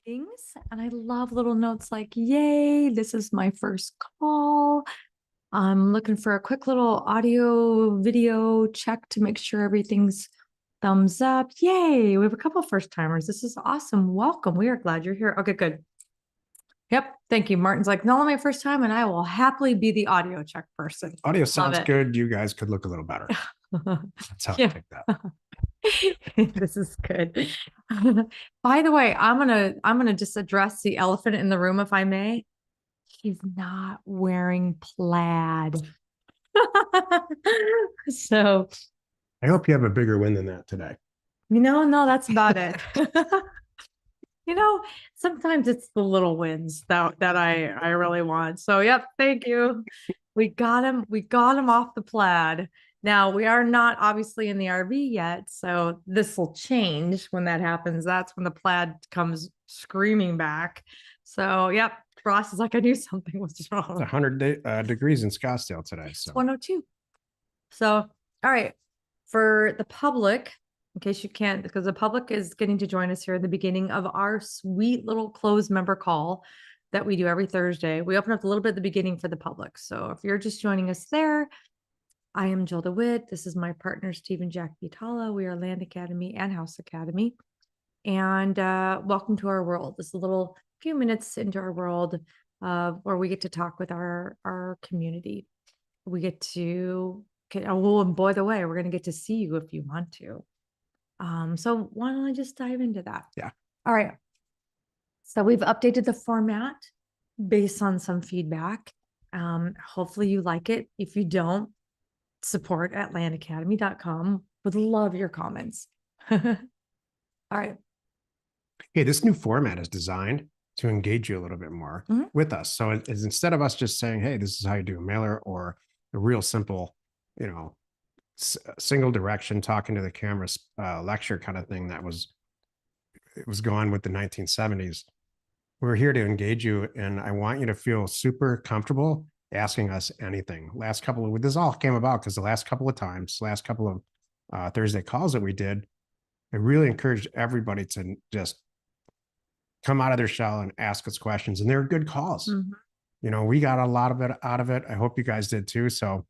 meetings, and I love little notes like, yay, this is my first call. I'm looking for a quick little audio video check to make sure everything's thumbs up. Yay, we have a couple first timers. This is awesome. Welcome. We are glad you're here. Okay, good. Yep. Thank you. Martin's like, not only my first time, and I will happily be the audio check person. Audio Love sounds it. good. You guys could look a little better. That's how I Yeah. take that. This is good. By the way, I'm gonna just address the elephant in the room, if I may. He's not wearing plaid. So, I hope you have a bigger win than that today. no, that's about it. You know, sometimes it's the little wins that I really want. So, yep, thank you. We got him off the plaid. Now we are not obviously in the RV yet, so this will change when that happens. That's when the plaid comes screaming back. So, yep, Ross is like, I knew something was It's wrong. 100 degrees in Scottsdale today. So It's 102. So, all right, for the public, in case you can't, because the public is getting to join us here at the beginning of our sweet little closed member call that we do every Thursday. We open up a little bit at the beginning for the public. So if you're just joining us there, I am Jill DeWitt. This is my partner, Stephen Jack Vitala. We are Land Academy and House Academy. And welcome to our world. This is a little few minutes into our world where we get to talk with our community. We get to oh, and by the way, we're going to get to see you if you want to. So why don't I just dive into that? Yeah. All right. So we've updated the format based on some feedback. Hopefully you like it. If you don't, support at landacademy.com. Would love your comments. All right. Hey, this new format is designed to engage you a little bit more with us. So it's instead of us just saying, hey, this is how you do a mailer or a real simple, single direction talking to the camera lecture kind of thing it was gone with the 1970s. We're here to engage you, and I want you to feel super comfortable asking us anything. This all came about because the last couple of Thursday calls that we did, I really encouraged everybody to just come out of their shell and ask us questions. And they're good calls. Mm-hmm. We got a lot of it out of it. I hope you guys did too. So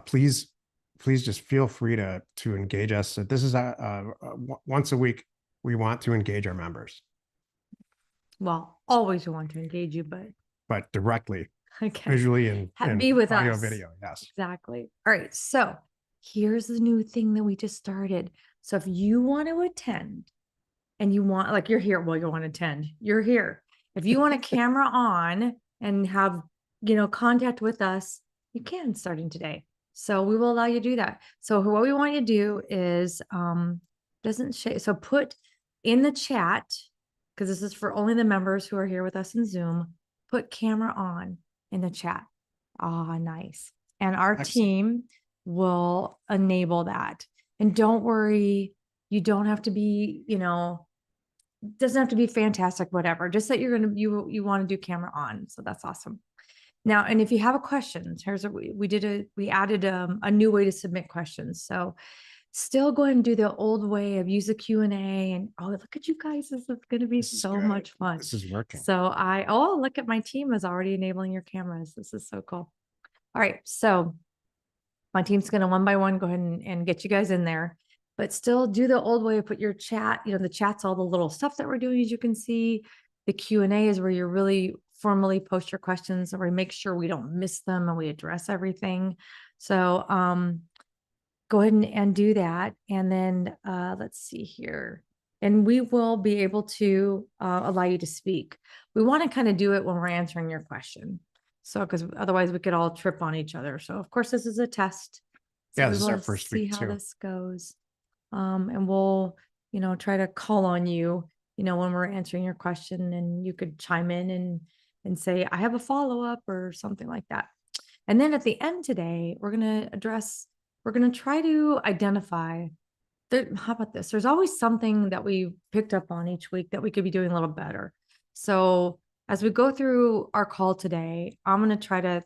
please just feel free to engage us. This is once a week. We want to engage our members. Well, always want to engage you, but directly, okay, visually and be with audio, us. video. Yes, exactly. All right. So here's the new thing that we just started. So if you want to attend and you want, like, you're here, well, you want to attend, you're here. If you want a camera on and have, contact with us, you can starting today. So we will allow you to do that. So what we want you to do is, so put in the chat, because this is for only the members who are here with us in Zoom, put camera on in the chat. Ah, nice. And our team will enable that. And don't worry, you don't have to be, doesn't have to be fantastic, whatever, just that you want to do camera on. So that's awesome. Now, and if you have a question, we added a new way to submit questions. So still go ahead and do the old way of use the Q&A, and oh, look at you guys. This is going to be so much fun. This is working. So look at my team is already enabling your cameras. This is so cool. All right. So my team's going to one by one go ahead and get you guys in there, but still do the old way. Put your chat, the chat's all the little stuff that we're doing, as you can see. The Q&A is where you really formally post your questions, and we make sure we don't miss them and we address everything. So go ahead and do that. And then let's see here. And we will be able to allow you to speak. We want to kind of do it when we're answering your question. So, because otherwise we could all trip on each other. So of course, this is a test. So yeah, this is our first week see how this goes. And we'll, try to call on you, when we're answering your question, and you could chime in and say, I have a follow-up or something like that. And then at the end today, we're going to try to identify how about this? There's always something that we picked up on each week that we could be doing a little better. So as we go through our call today, I'm going to try to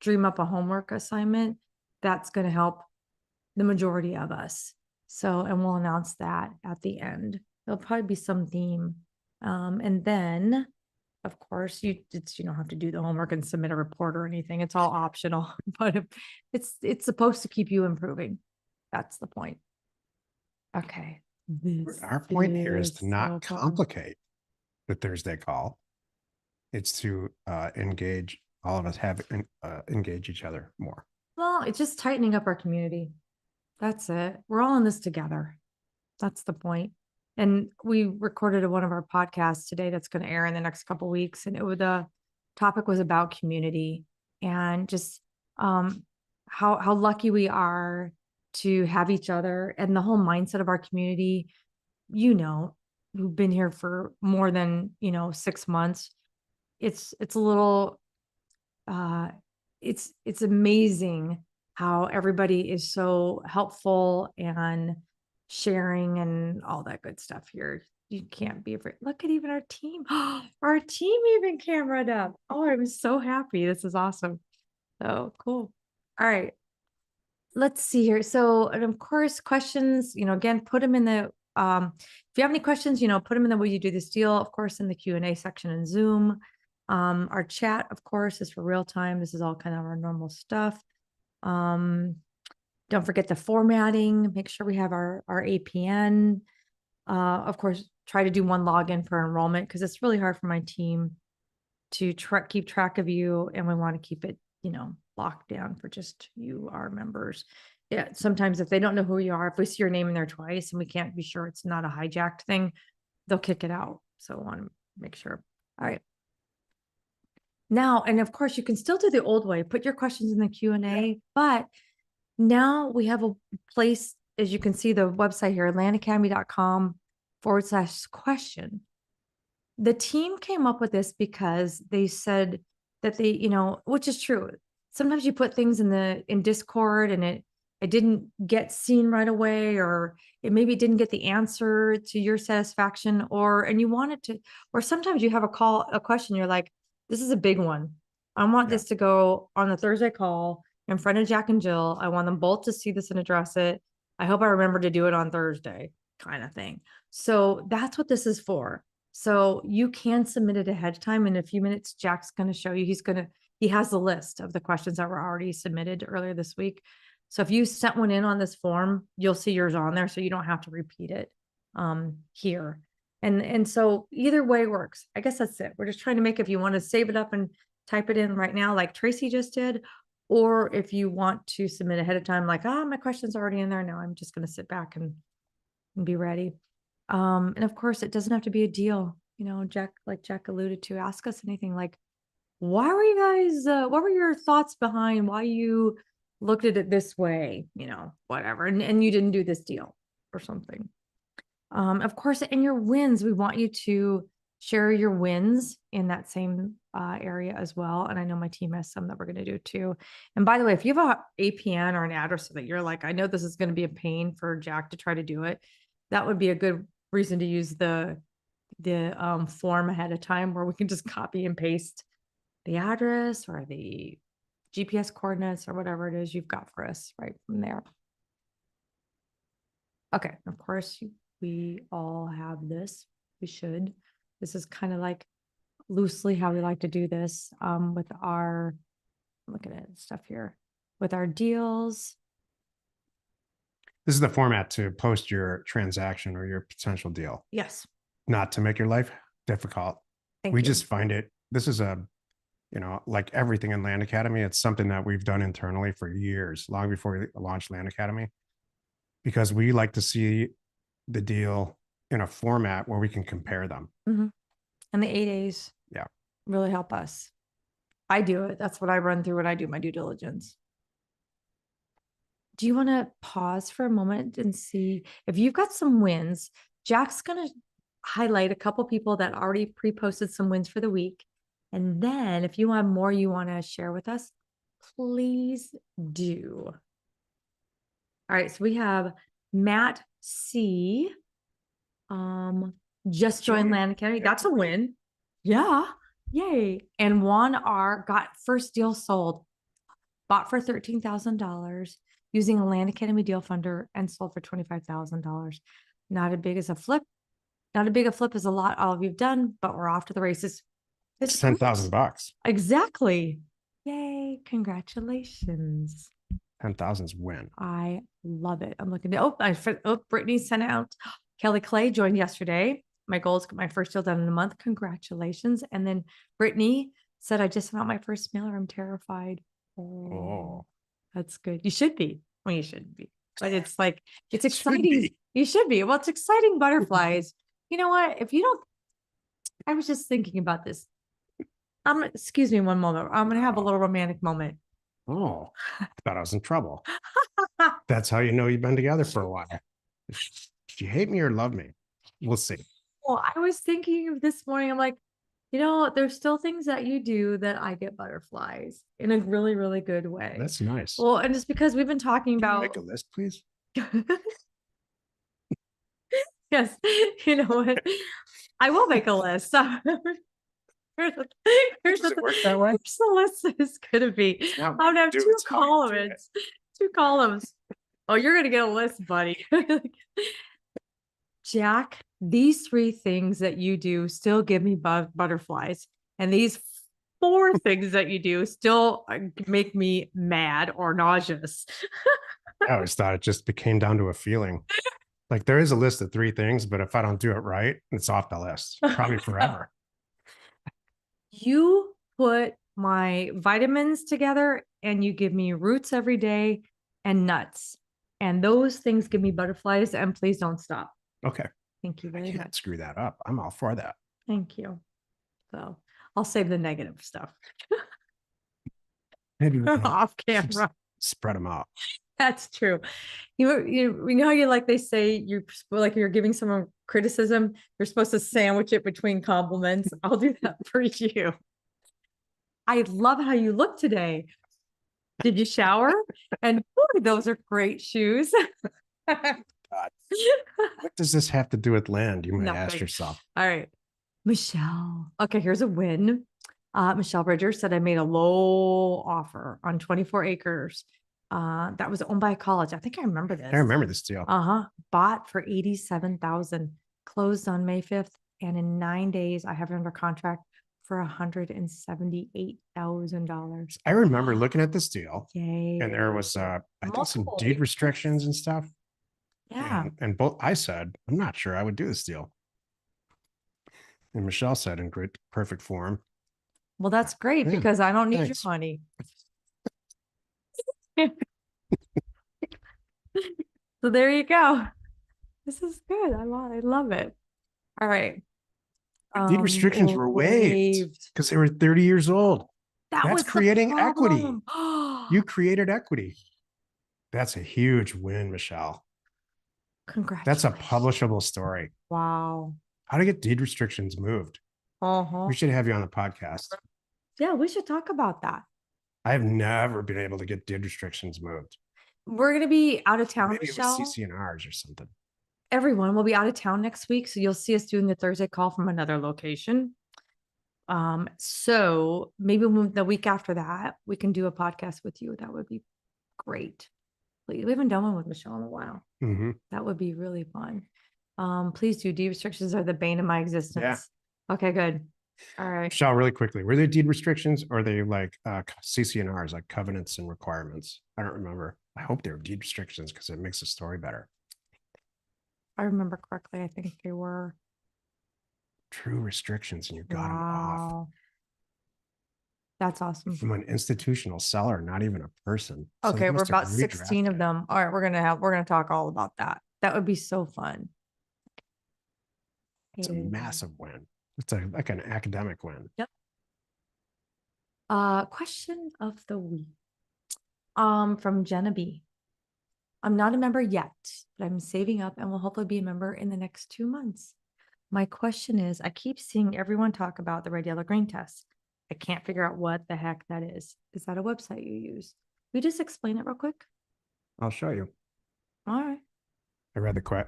dream up a homework assignment that's going to help the majority of us. So, and we'll announce that at the end. There'll probably be some theme And then, of course, you don't have to do the homework and submit a report or anything. It's all optional, but it's supposed to keep you improving. That's the point. Okay. This Our point here is to is not so fun. complicate the Thursday call. It's to engage all of us, engage each other more. Well, it's just tightening up our community. That's it. We're all in this together. That's the point. And we recorded one of our podcasts today that's going to air in the next couple weeks, and the topic was about community and just how lucky we are to have each other and the whole mindset of our community. You know, who've been here for more than 6 months. It's a little it's amazing how everybody is so helpful and sharing and all that good stuff here. You can't be afraid. Look at even our team. Our team even cameraed up. Oh, I'm so happy. This is awesome. So cool. All right. Let's see here. So, and of course, questions, again, put them in the if you have any questions, put them in the Will You Do This Deal, of course, in the Q&A section in Zoom. Our chat, of course, is for real time. This is all kind of our normal stuff. Don't forget the formatting. Make sure we have our APN. Of course, try to do one login for enrollment because it's really hard for my team to keep track of you, and we want to keep it, locked down for just you, our members. Yeah, sometimes if they don't know who you are, if we see your name in there twice and we can't be sure it's not a hijacked thing, they'll kick it out. So I want to make sure. All right. Now, and of course, you can still do the old way, put your questions in the Q&A, but now we have a place, as you can see the website here, landacademy.com/question. The team came up with this because they said that they, which is true. Sometimes you put things in Discord and it didn't get seen right away, or it maybe didn't get the answer to your satisfaction, and you want it to, or sometimes you have a question, you're like, this is a big one. I want this to go on the Thursday call in front of Jack and Jill. I want them both to see this and address it. I hope I remember to do it on Thursday, kind of thing. So that's what this is for. So you can submit it ahead of time. In a few minutes, Jack's going to show you. He has the list of the questions that were already submitted earlier this week. So if you sent one in on this form, you'll see yours on there, so you don't have to repeat it here. And so either way works. I guess that's it. We're just trying to make, if you want to save it up and type it in right now, like Tracy just did, or if you want to submit ahead of time, like, my question's already in there. Now I'm just going to sit back and be ready. And of course, it doesn't have to be a deal. Jack alluded to, ask us anything like, why were you guys, what were your thoughts behind why you looked at it this way, whatever, and you didn't do this deal or something. Of course, in your wins, we want you to share your wins in that same area as well. And I know my team has some that we're going to do too. And by the way, if you have a APN or an address that you're like, I know this is going to be a pain for Jack to try to do it, that would be a good reason to use the form ahead of time, where we can just copy and paste the address or the GPS coordinates or whatever it is you've got for us right from there. Okay, of course, we all have this. We should. This is kind of like loosely how we like to do this with our, look at it, stuff here, with our deals. This is the format to post your transaction or your potential deal. Yes. Not to make your life difficult. We just find it, this is like everything in Land Academy, it's something that we've done internally for years, long before we launched Land Academy, because we like to see the deal in a format where we can compare them. Mm-hmm. And the 8As really help us. I do it. That's what I run through when I do my due diligence. Do you want to pause for a moment and see if you've got some wins? Jack's going to highlight a couple people that already pre-posted some wins for the week. And then if you want more you want to share with us, please do. All right. So we have Matt C. Just joined Land Academy. That's a win. Yeah. Yay. And Juan R. got first deal sold. Bought for $13,000 using a Land Academy deal funder and sold for $25,000. Not as big as a flip, Not a big a flip is a lot all of you've done, but we're off to the races. It's great. $10,000. Exactly. Yay. Congratulations. 10,000's win. I love it. I'm looking to, Brittany sent out. Kelly Clay joined yesterday. My goal is to get my first deal done in a month. Congratulations. And then Brittany said, I just sent out my first mailer. I'm terrified. Oh, That's good. You should be. Well, you shouldn't be. But it's like, it's Should exciting. be. You should be. Well, it's exciting butterflies. You know what? If you don't, I was just thinking about this. Excuse me one moment. I'm going to have a No. little romantic moment. Oh, I thought I was in trouble. That's how you know you've been together for a while. If you hate me or love me, we'll see. Well, I was thinking of this morning, I'm like, you know, there's still things that you do that I get butterflies in a really, really good way. That's nice. Well, and just because we've been talking Can you about make a list, please? yes, you know what? I will make a list. Here's the, here's Does the, it work that way? here's the list is gonna be. not I'm gonna have do, two it's how you do it. columns. Two columns. Oh, you're gonna get a list, buddy. Jack, these 3 things that you do still give me butterflies. And these 4 things that you do still make me mad or nauseous. I always thought it just came down to a feeling. Like there is a list of 3 things, but if I don't do it right, it's off the list, probably forever. You put my vitamins together and you give me roots every day and nuts. And those things give me butterflies. And please don't stop. Okay. Thank you I very can't much. screw that up. I'm all for that. Thank you. So I'll save the negative stuff Maybe we can off camera. spread them out. That's true. You know how you like they say you're giving someone criticism, you're supposed to sandwich it between compliments. I'll do that for you. I love how you look today. Did you shower? And boy, those are great shoes. God. What does this have to do with land? You might ask Nothing. yourself. All right. Michelle. Okay, here's a win. Michelle Bridger said I made a low offer on 24 acres. That was owned by a college. I think I remember this. I remember this deal. Bought for 87,000, closed on May 5th. And in 9 days, I have it under contract for $178,000. I remember looking at this deal. Yay. And there was I think some Multiple deed acres. restrictions and stuff. Yeah. And both I said, I'm not sure I would do this deal. And Michelle said in great perfect form. Well, that's great Yeah, because I don't need thanks. your money. So there you go. This is good. I love it. All right. Deed restrictions were waived because they were 30 years old. That That's was the creating equity. problem. You created equity. That's a huge win, Michelle. Congratulations. That's a publishable story. Wow. How to get deed restrictions moved. We should have you on the podcast. Yeah, we should talk about that. I've never been able to get deed restrictions moved. We're going to be out of town, Maybe it Michelle. was CC&Rs or something. Everyone will be out of town next week. So you'll see us doing the Thursday call from another location. So maybe the week after that, we can do a podcast with you. That would be great. We haven't done one with Michelle in a while. That would be really fun. Please do. Deed restrictions are the bane of my existence. Yeah. Okay, good. All right. Michelle, really quickly, were they deed restrictions or are they like CC&Rs, like covenants and requirements? I don't remember. I hope they were deed restrictions because it makes the story better. I remember correctly. I think they were True restrictions and you got them off. That's awesome. From an institutional seller, not even a person. So they Okay, we're must have about 16 of redrafted it. them. All right, we're gonna talk all about that. That would be so fun. It's a massive win. It's like an academic win. Yep. Question of the week. From Jenna B. I'm not a member yet, but I'm saving up and will hopefully be a member in the next 2 months. My question is, I keep seeing everyone talk about the red, yellow, green test. I can't figure out what the heck that is. Is that a website you use? Will you just explain it real quick? I'll show you. All right.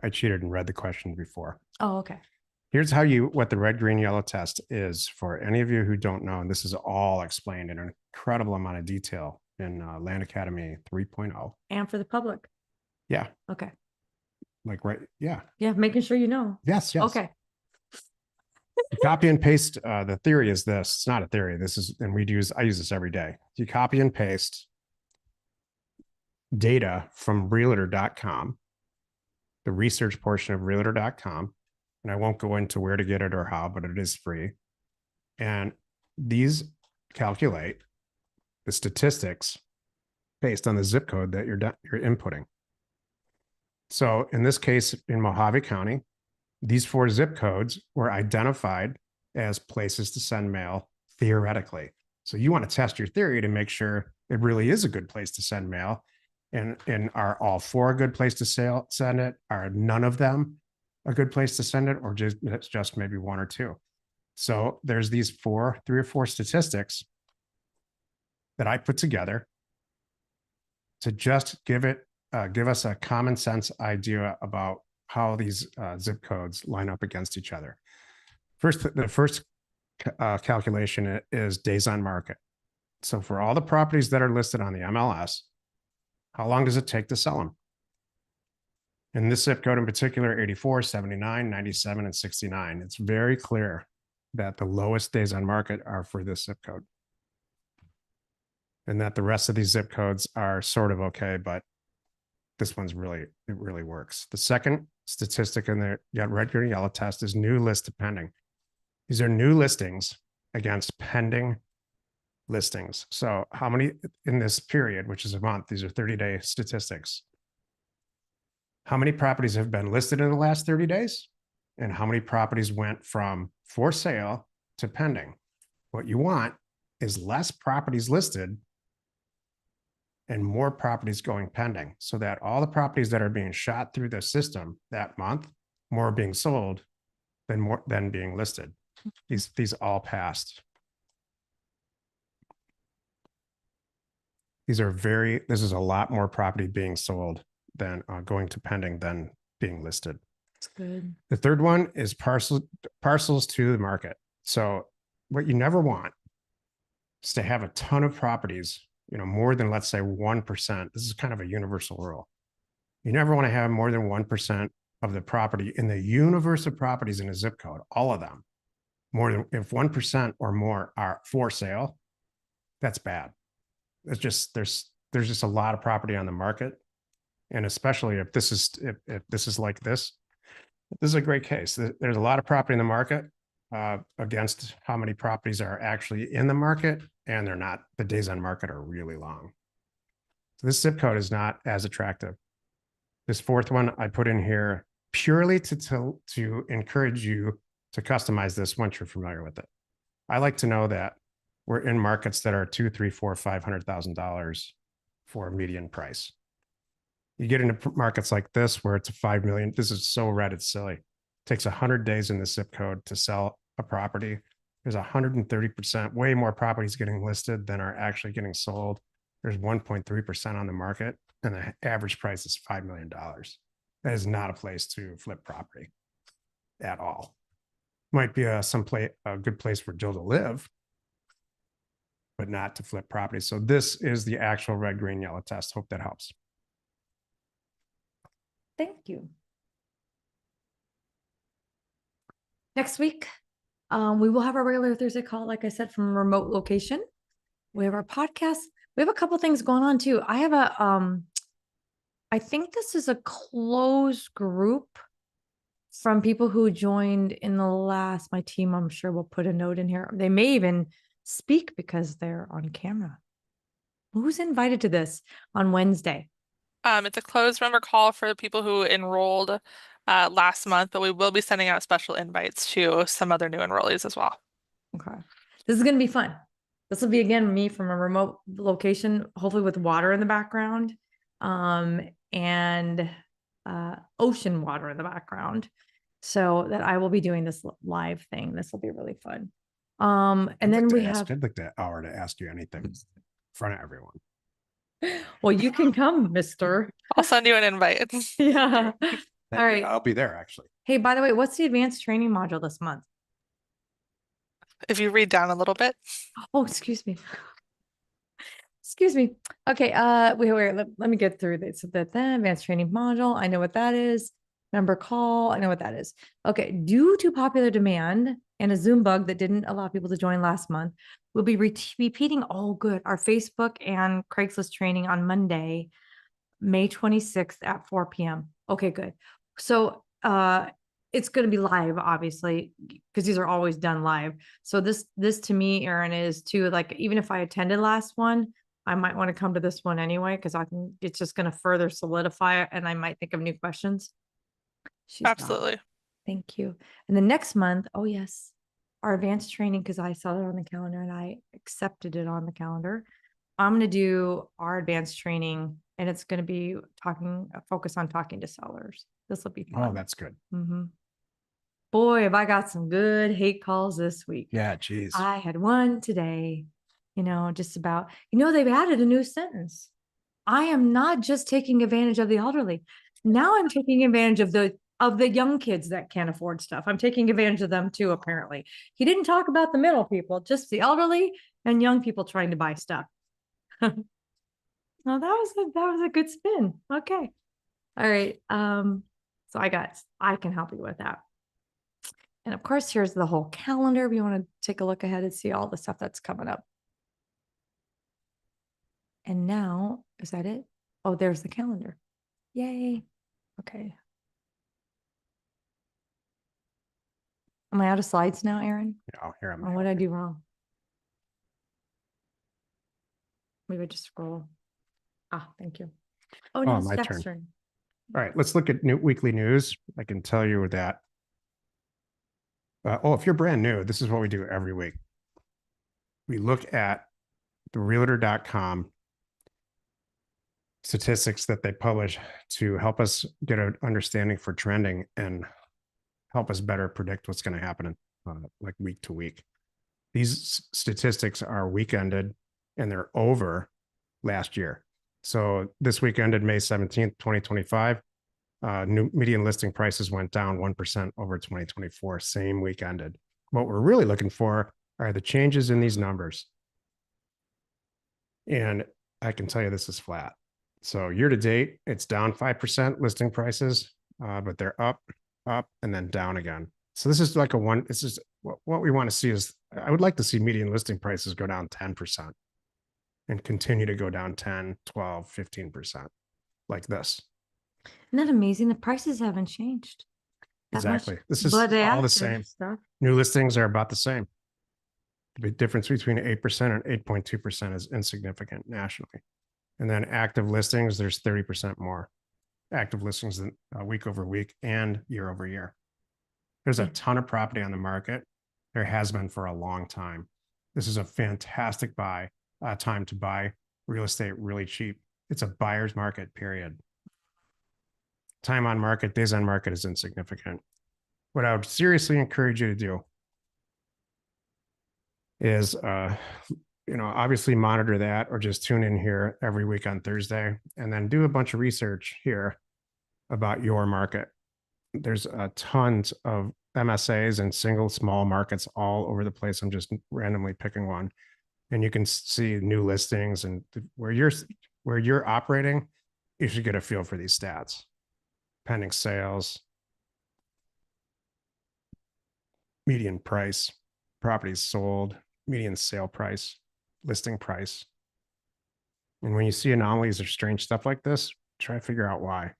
I cheated and read the question before. Oh, okay. Here's what the red, green, yellow test is for any of you who don't know. And this is all explained in an incredible amount of detail in Land Academy 3.0. And for the public. Yeah. Okay. Like, right. Yeah. Yeah. Making sure you know. Yes. Yes. Okay. You copy and paste. The theory is this. It's not a theory. This is, and I use this every day. You copy and paste data from realtor.com, the research portion of realtor.com. And I won't go into where to get it or how, but it is free. And these calculate the statistics based on the zip code that you're inputting. So in this case, in Mojave County, these 4 zip codes were identified as places to send mail theoretically. So you want to test your theory to make sure it really is a good place to send mail. And are all 4 a good place to send it? Are none of them a good place to send it? Or just maybe 1 or 2? So there's these 3 or 4 statistics that I put together to just give us a common sense idea about how these zip codes line up against each other. The first calculation is days on market. So for all the properties that are listed on the MLS, how long does it take to sell them? In this zip code in particular, 84, 79, 97, and 69. It's very clear that the lowest days on market are for this zip code. And that the rest of these zip codes are sort of okay, but this one's it really works. The second statistic in there, you got red, green, yellow test, is new list to pending. These are new listings against pending listings. So how many in this period, which is a month, these are 30-day statistics. How many properties have been listed in the last 30 days? And how many properties went from for sale to pending? What you want is less properties listed and more properties going pending, so that all the properties that are being shot through the system that month, more are being sold than being listed. These all passed. This is a lot more property being sold than going to pending than being listed. That's good. The third one is parcels to the market. So what you never want is to have a ton of properties, more than, let's say, 1%. This is kind of a universal rule. You never want to have more than 1% of the property in the universe of properties in a zip code, all of them. If 1% or more are for sale, that's bad. It's just, there's just a lot of property on the market. And especially if this is like this is a great case. There's a lot of property in the market against how many properties are actually in the market, and they're not. The days on market are really long. So this zip code is not as attractive. This fourth one I put in here purely to encourage you to customize this once you're familiar with it. I like to know that we're in markets that are $200,000, $300,000, $400,000, $500,000 for a median price. You get into markets like this where it's a 5 million. This is so red, it's silly. It takes 100 days in the zip code to sell a property. There's 130%, way more properties getting listed than are actually getting sold. There's 1.3% on the market, and the average price is $5 million. That is not a place to flip property at all. Might be a good place for Jill to live, but not to flip property. So this is the actual red, green, yellow test. Hope that helps. Thank you. Next week, we will have our regular Thursday call, like I said, from a remote location. We have our podcast. We have a couple things going on too. I have I think this is a closed group from people who joined in the last, my team, I'm sure will put a note in here. They may even speak because they're on camera. Who's invited to this on Wednesday? It's a closed member call for the people who enrolled last month, but we will be sending out special invites to some other new enrollees as well. Okay. This is going to be fun. This will be, again, me from a remote location, hopefully with water in the background, and ocean water in the background, so that I will be doing this live thing. This will be really fun. And then I'd like that hour to ask you anything in front of everyone. Well, you can come, mister. I'll send you an invite. Yeah. All right. I'll be there, actually. Hey, by the way, what's the advanced training module this month? If you read down a little bit. Oh, excuse me. Excuse me. Okay. Wait, let me get through this. So the advanced training module, I know what that is. member call. I know what that is. Okay. Due to popular demand and a Zoom bug that didn't allow people to join last month, we'll be repeating, oh, good, our Facebook and Craigslist training on Monday, May 26th at 4 p.m. Okay, good. So it's going to be live, obviously, because these are always done live. So this to me, Erin, is too, like, even if I attended last one, I might want to come to this one anyway, because it's just going to further solidify it, and I might think of new questions. She's got it. Absolutely. Thank you. And the next month, oh yes, our advanced training, because I saw it on the calendar and I accepted it on the calendar. I'm going to do our advanced training, and it's going to be focus on talking to sellers. This will be Oh, fun. that's good. Boy, have I got some good hate calls this week. Yeah, geez. I had one today, just about, they've added a new sentence. I am not just taking advantage of the elderly. Now I'm taking advantage of the young kids that can't afford stuff. I'm taking advantage of them too, apparently. He didn't talk about the middle people, just the elderly and young people trying to buy stuff. Well, that was a good spin. Okay. All right. So I can help you with that. And of course, here's the whole calendar. We want to take a look ahead and see all the stuff that's coming up. And now, is that it? Oh, there's the calendar. Yay. Okay. Am I out of slides now, Erin? Oh, here I'm. Or what did I do wrong? Maybe I just scroll. Thank you. Oh, no, it's my Steph's turn. turn. All right, let's look at weekly news. I can tell you that. If you're brand new, this is what we do every week. We look at the realtor.com statistics that they publish to help us get an understanding for trending and help us better predict what's going to happen like week to week. These statistics are week ended and they're over last year. So this week ended May 17th, 2025. New median listing prices went down 1% over 2024, same week ended. What we're really looking for are the changes in these numbers. And I can tell you this is flat. So year to date, it's down 5% listing prices, but they're up, and then down again. So this is like this is what we want to see is, I would like to see median listing prices go down 10% and continue to go down 10, 12, 15% like this. Isn't that amazing? The prices haven't changed. Exactly. This is but all the same. Stuff. New listings are about the same. The difference between 8% and 8.2% is insignificant nationally. And then active listings, there's 30% more active listings than week over week and year over year. There's a ton of property on the market. There has been for a long time. This is a fantastic time to buy real estate really cheap. It's a buyer's market, period. Time on market, days on market is insignificant. What I would seriously encourage you to do is, obviously monitor that, or just tune in here every week on Thursday and then do a bunch of research here about your market. There's tons of MSAs and single small markets all over the place. I'm just randomly picking one, and you can see new listings and where you're operating. You should get a feel for these stats. Pending sales, median price, properties sold, median sale price, listing price. And when you see anomalies or strange stuff like this, try to figure out why.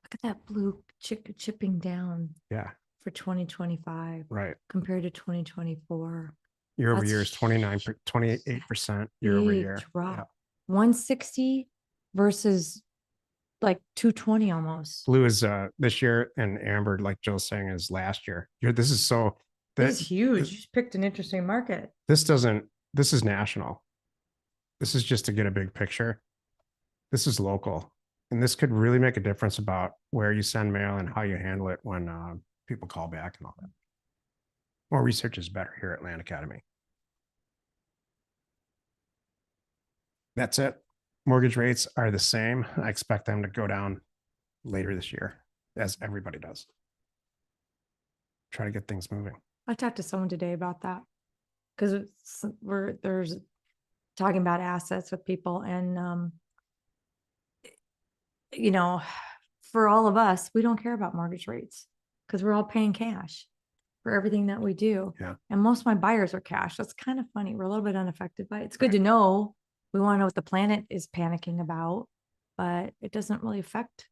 Look at that blue chipping down. Yeah. For 2025. Right. Compared to 2024. Year over year is 28% year over year. Drop. Yeah. 160 versus like 220 almost. Blue is this year, and amber, like Jill's saying, is last year. This is huge. You just picked an interesting market. This is national. This is just to get a big picture. This is local. And this could really make a difference about where you send mail and how you handle it when people call back and all that. More research is better here at Land Academy. That's it. Mortgage rates are the same. I expect them to go down later this year, as everybody does. Try to get things moving. I talked to someone today about that, because there's talking about assets with people, and for all of us, we don't care about mortgage rates because we're all paying cash for everything that we do. Yeah. And most of my buyers are cash. That's kind of funny. We're a little bit unaffected by it. It's good to know. We want to know what the planet is panicking about, but it doesn't really affect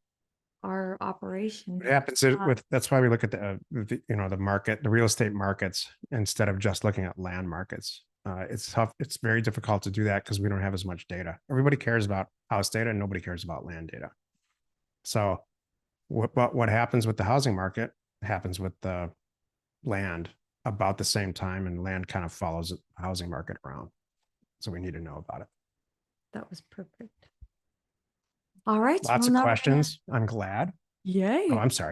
our operation. What happens with, that's why we look at the market, the real estate markets, instead of just looking at land markets. It's tough. It's very difficult to do that because we don't have as much data. Everybody cares about house data and nobody cares about land data. So what happens with the housing market happens with the land about the same time, and land kind of follows the housing market around. So we need to know about it. That was perfect. All right. Lots well, of now we're gonna- questions. I'm glad. Yay. Oh, I'm sorry.